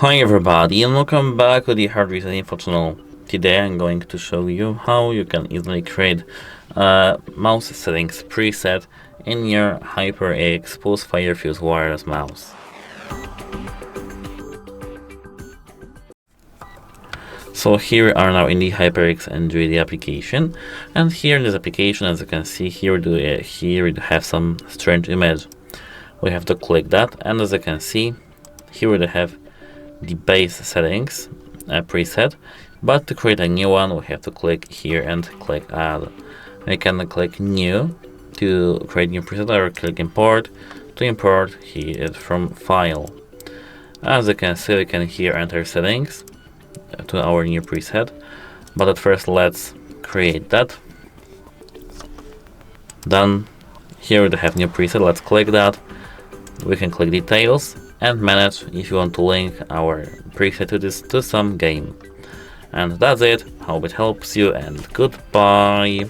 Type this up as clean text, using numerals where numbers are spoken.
Hi everybody and welcome back to the Hard Reset Info channel. Today I'm going to show you how you can easily create a mouse settings preset in your HyperX Pulsefire Fuse Wireless mouse. So here we are now in the HyperX Android application, and here in this application, as you can see, here we have some strange image. We have to click that, and as you can see, here we have the base settings preset, but to create a new one we have to click here and click add. We can click new to create new preset, or click import to import here from file. As you can see, we can here enter settings to our new preset, but at first let's create that. Then here we have new preset, let's click that. We can click details and manage if you want to link our preset to some game. And that's it. Hope it helps you, and goodbye.